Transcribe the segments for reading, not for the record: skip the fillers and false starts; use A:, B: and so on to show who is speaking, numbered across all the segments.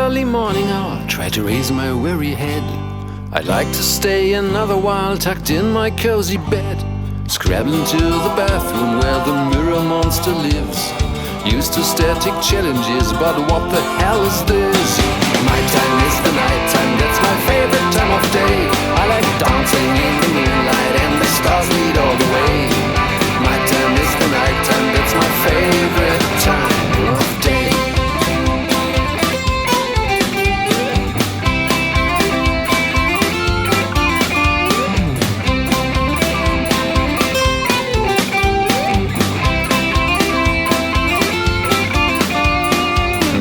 A: early morning hour, try to raise my weary head. I'd like to stay another while, tucked in my cozy bed, scrabbling to the bathroom where the mirror monster lives. Used to static challenges, but what the hell is this? My time is the night time, that's my favorite time of day. I like dancing in the moonlight and the stars lead all the way. My time is the night time, that's my favorite time of day.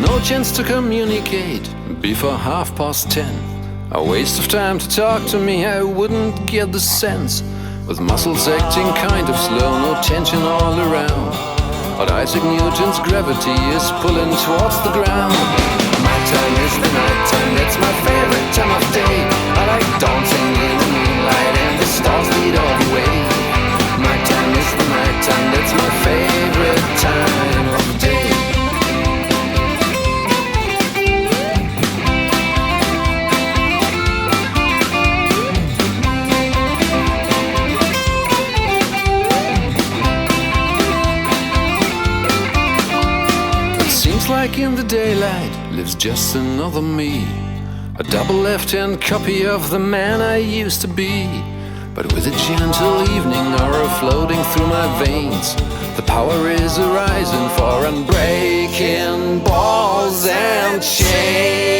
A: No chance to communicate before 10:30. A waste of time to talk to me, I wouldn't get the sense. With muscles acting kind of slow, no tension all around. But Isaac Newton's gravity is pulling towards the ground. My time is the night time, that's my favorite time of day. I like dancing in the moonlight and the stars lead all the way. My time is the night time, that's my favorite time of day. Like in the daylight lives just another me, a double left-hand copy of the man I used to be. But with a gentle evening aura floating through my veins, the power is arising for unbreaking balls and chains.